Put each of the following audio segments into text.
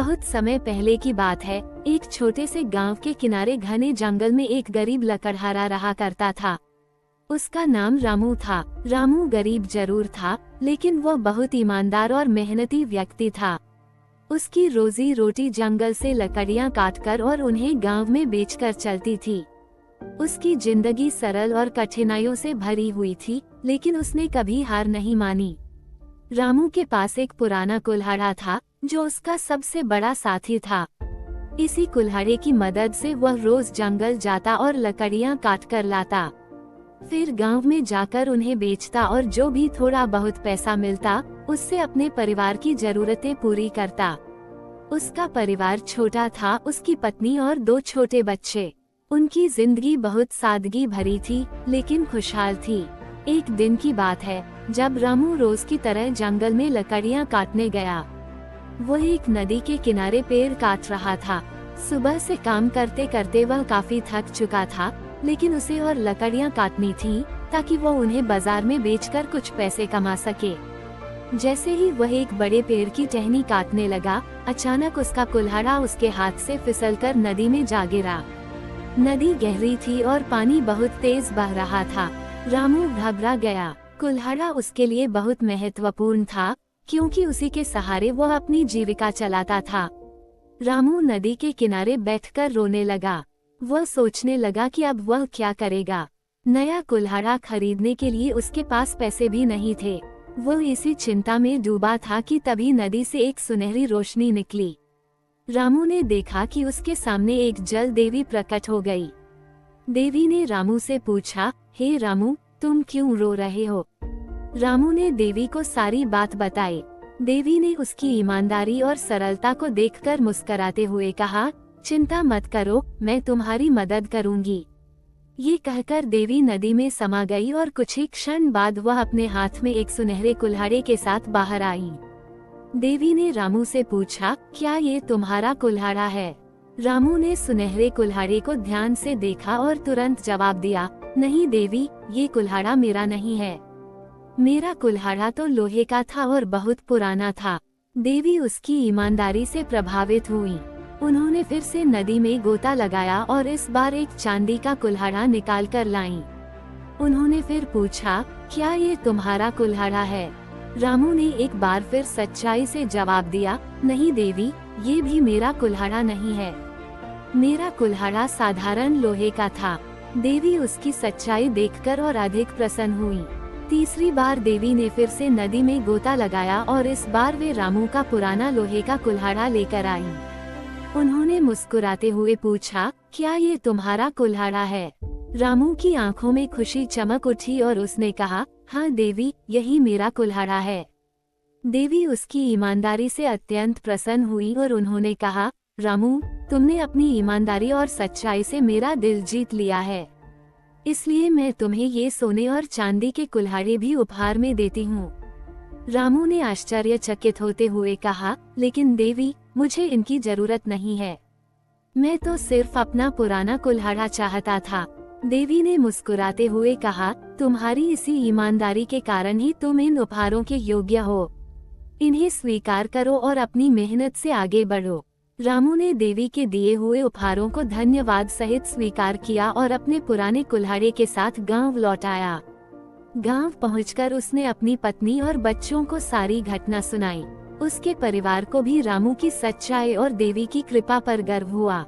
बहुत समय पहले की बात है। एक छोटे से गांव के किनारे घने जंगल में एक गरीब लकड़हारा रहा करता था। उसका नाम रामू था। रामू गरीब जरूर था, लेकिन वो बहुत ईमानदार और मेहनती व्यक्ति था। उसकी रोजी रोटी जंगल से लकड़ियां काटकर और उन्हें गांव में बेचकर चलती थी। उसकी जिंदगी सरल और कठिनाइयों से भरी हुई थी, लेकिन उसने कभी हार नहीं मानी। रामू के पास एक पुराना कुल्हाड़ा था, जो उसका सबसे बड़ा साथी था। इसी कुल्हाड़े की मदद से वह रोज जंगल जाता और लकड़ियां काट कर लाता। फिर गांव में जाकर उन्हें बेचता और जो भी थोड़ा बहुत पैसा मिलता, उससे अपने परिवार की जरूरतें पूरी करता। उसका परिवार छोटा था, उसकी पत्नी और 2 छोटे बच्चे। उनकी जिंदगी बहुत सादगी भरी थी, लेकिन खुशहाल थी। एक दिन की बात है, जब रामू रोज की तरह जंगल में लकड़ियां काटने गया। वो एक नदी के किनारे पेड़ काट रहा था। सुबह से काम करते करते वह काफी थक चुका था, लेकिन उसे और लकड़ियां काटनी थी, ताकि वो उन्हें बाजार में बेचकर कुछ पैसे कमा सके। जैसे ही वह एक बड़े पेड़ की टहनी काटने लगा, अचानक उसका कुल्हाड़ा उसके हाथ से फिसलकर नदी में जा गिरा। नदी गहरी थी और पानी बहुत तेज बह रहा था। रामू घबरा गया। कुल्हाड़ा उसके लिए बहुत महत्वपूर्ण था, क्योंकि उसी के सहारे वह अपनी जीविका चलाता था। रामू नदी के किनारे बैठकर रोने लगा। वह सोचने लगा कि अब वह क्या करेगा। नया कुल्हाड़ा खरीदने के लिए उसके पास पैसे भी नहीं थे। वह इसी चिंता में डूबा था कि तभी नदी से एक सुनहरी रोशनी निकली। रामू ने देखा कि उसके सामने एक जल देवी प्रकट हो गई। देवी ने रामू से पूछा, हे रामू, तुम क्यों रो रहे हो? रामू ने देवी को सारी बात बताई। देवी ने उसकी ईमानदारी और सरलता को देखकर मुस्कुराते हुए कहा, चिंता मत करो, मैं तुम्हारी मदद करूंगी। ये कहकर देवी नदी में समा गई और कुछ ही क्षण बाद वह अपने हाथ में एक सुनहरे कुल्हाड़े के साथ बाहर आई। देवी ने रामू से पूछा, क्या ये तुम्हारा कुल्हाड़ा है? रामू ने सुनहरे कुल्हाड़े को ध्यान से देखा और तुरंत जवाब दिया, नहीं देवी, ये कुल्हाड़ा मेरा नहीं है। मेरा कुल्हाड़ा तो लोहे का था और बहुत पुराना था। देवी उसकी ईमानदारी से प्रभावित हुई। उन्होंने फिर से नदी में गोता लगाया और इस बार एक चांदी का कुल्हाड़ा निकाल कर लाईं। उन्होंने फिर पूछा, क्या ये तुम्हारा कुल्हाड़ा है? रामू ने एक बार फिर सच्चाई से जवाब दिया, नहीं देवी, ये भी मेरा कुल्हाड़ा नहीं है। मेरा कुल्हाड़ा साधारण लोहे का था। देवी उसकी सच्चाई देखकर और अधिक प्रसन्न हुई। तीसरी बार देवी ने फिर से नदी में गोता लगाया और इस बार वे रामू का पुराना लोहे का कुल्हाड़ा लेकर आई। उन्होंने मुस्कुराते हुए पूछा, क्या ये तुम्हारा कुल्हाड़ा है? रामू की आंखों में खुशी चमक उठी और उसने कहा, हाँ देवी, यही मेरा कुल्हाड़ा है। देवी उसकी ईमानदारी से अत्यंत प्रसन्न हुई और उन्होंने कहा, रामू, तुमने अपनी ईमानदारी और सच्चाई से मेरा दिल जीत लिया है। इसलिए मैं तुम्हें ये सोने और चांदी के कुल्हाड़े भी उपहार में देती हूँ। रामू ने आश्चर्यचकित होते हुए कहा, लेकिन देवी, मुझे इनकी जरूरत नहीं है। मैं तो सिर्फ अपना पुराना कुल्हाड़ा चाहता था। देवी ने मुस्कुराते हुए कहा, तुम्हारी इसी ईमानदारी के कारण ही तुम इन उपहारों के योग्य हो। इन्हें स्वीकार करो और अपनी मेहनत से आगे बढ़ो। रामू ने देवी के दिए हुए उपहारों को धन्यवाद सहित स्वीकार किया और अपने पुराने कुल्हाड़े के साथ गांव लौट आया। गांव पहुंचकर उसने अपनी पत्नी और बच्चों को सारी घटना सुनाई। उसके परिवार को भी रामू की सच्चाई और देवी की कृपा पर गर्व हुआ।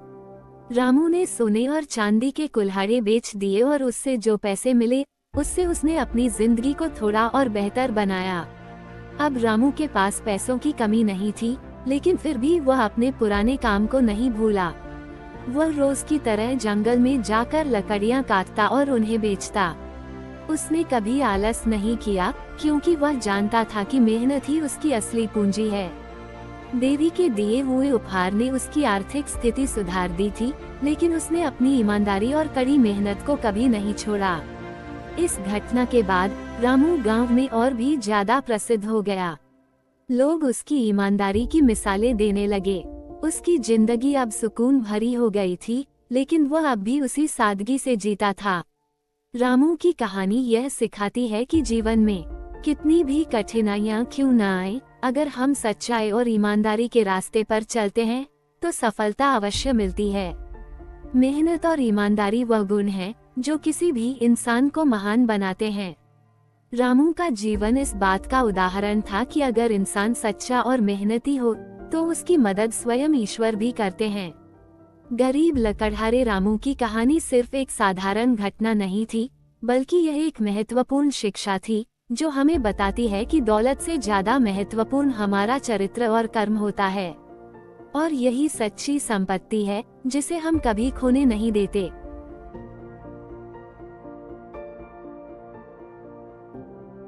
रामू ने सोने और चांदी के कुल्हाड़े बेच दिए और उससे जो पैसे मिले, उससे उसने अपनी जिंदगी को थोड़ा और बेहतर बनाया। अब रामू के पास पैसों की कमी नहीं थी, लेकिन फिर भी वह अपने पुराने काम को नहीं भूला। वह रोज की तरह जंगल में जाकर लकड़ियां काटता और उन्हें बेचता। उसने कभी आलस नहीं किया, क्योंकि वह जानता था कि मेहनत ही उसकी असली पूंजी है। देवी के दिए हुए उपहार ने उसकी आर्थिक स्थिति सुधार दी थी, लेकिन उसने अपनी ईमानदारी और कड़ी मेहनत को कभी नहीं छोड़ा। इस घटना के बाद रामू गांव में और भी ज्यादा प्रसिद्ध हो गया। लोग उसकी ईमानदारी की मिसालें देने लगे। उसकी जिंदगी अब सुकून भरी हो गई थी, लेकिन वह अब भी उसी सादगी से जीता था। रामू की कहानी यह सिखाती है कि जीवन में कितनी भी कठिनाइयां क्यों न आए, अगर हम सच्चाई और ईमानदारी के रास्ते पर चलते हैं तो सफलता अवश्य मिलती है। मेहनत और ईमानदारी वह गुण है जो किसी भी इंसान को महान बनाते हैं। रामू का जीवन इस बात का उदाहरण था कि अगर इंसान सच्चा और मेहनती हो तो उसकी मदद स्वयं ईश्वर भी करते हैं। गरीब लकड़हारे रामू की कहानी सिर्फ एक साधारण घटना नहीं थी, बल्कि यह एक महत्वपूर्ण शिक्षा थी जो हमें बताती है कि दौलत से ज्यादा महत्वपूर्ण हमारा चरित्र और कर्म होता है। और यही सच्ची संपत्ति है जिसे हम कभी खोने नहीं देते।